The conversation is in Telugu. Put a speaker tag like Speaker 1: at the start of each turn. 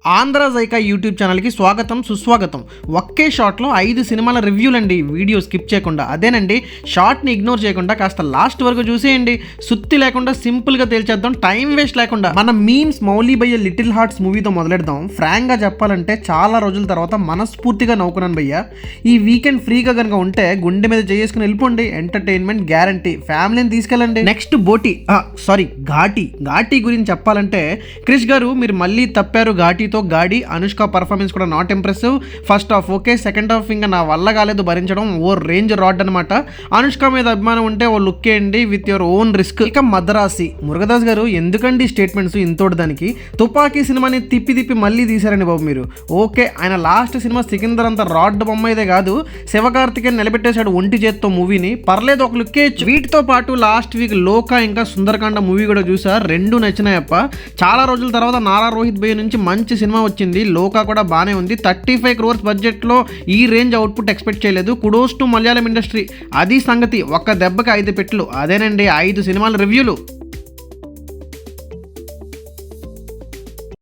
Speaker 1: ఆంధ్ర జైకా యూట్యూబ్ ఛానల్కి స్వాగతం సుస్వాగతం. ఒకే షాట్లో 5 సినిమాల రివ్యూలండి. వీడియో స్కిప్ చేయకుండా, అదేనండి షార్ట్ని ఇగ్నోర్ చేయకుండా కాస్త లాస్ట్ వరకు చూసేయండి. సుత్తి లేకుండా సింపుల్గా తేల్చేద్దాం, టైం వేస్ట్ లేకుండా. మన మీమ్స్ మౌలీ భయ్య లిటిల్ హార్ట్స్ మూవీతో మొదలెడదాం. ఫ్రాంక్గా చెప్పాలంటే చాలా రోజుల తర్వాత మనస్ఫూర్తిగా నవ్వుకున్నాను భయ్య. ఈ వీకెండ్ ఫ్రీగా కనుక ఉంటే గుండె మీద చేసుకుని వెళ్ళిపోండి. Entertainment guarantee. ఫ్యామిలీని తీసుకెళ్ళండి. నెక్స్ట్ ఘాటి గురించి చెప్పాలంటే క్రిష్ గారు మీరు మళ్ళీ తప్పారు. ఘాటీతో గాడి అనుష్క పర్ఫార్మెన్స్ కూడా not impressive. First half okay, second half ఇంకా నా వల్ల కాలేదు భరించడం. ఓ రేంజ్ రాడ్ అనమాట. అనుష్క మీద అభిమానం ఉంటే ఓ లుక్ వేయండి విత్ యువర్ ఓన్ రిస్క్. ఇక మద్రాసి మురుగదాస్ గారు ఎందుకండి స్టేట్మెంట్స్ ఇంతోటి దానికి. తుపాకీ సినిమాని తిప్పి మళ్ళీ తీశారండి బాబు మీరు. ఓకే, ఆయన లాస్ట్ సినిమా సికిందర్ అంత రాడ్ బొమ్మ అయితే కాదు, శివకార్తికేయన్ నిలబెట్టేశాడు ఒంటి చేత్తో మూవీని. పర్లేదు, ఒక లుక్ వేయచ్చు. వీటితో పాటు లాస్ట్ వీక్ లోకా ఇంకా సుందరకాండ మూవీ కూడా చూసా. రెండు నచ్చినాయప్ప. చాలా రోజుల తర్వాత నారా రోహిత్ భయ్య నుంచి మంచి సినిమా వచ్చింది. లోకా కూడా బాగానే ఉంది. 35 crores బడ్జెట్లో ఈ రేంజ్ అవుట్పుట్ ఎక్స్పెక్ట్ చేయలేదు. Kudos to Malayalam industry. అది సంగతి. ఒక్క దెబ్బకి 5 పెట్లు. అదేనండి 5 సినిమాల రివ్యూలు.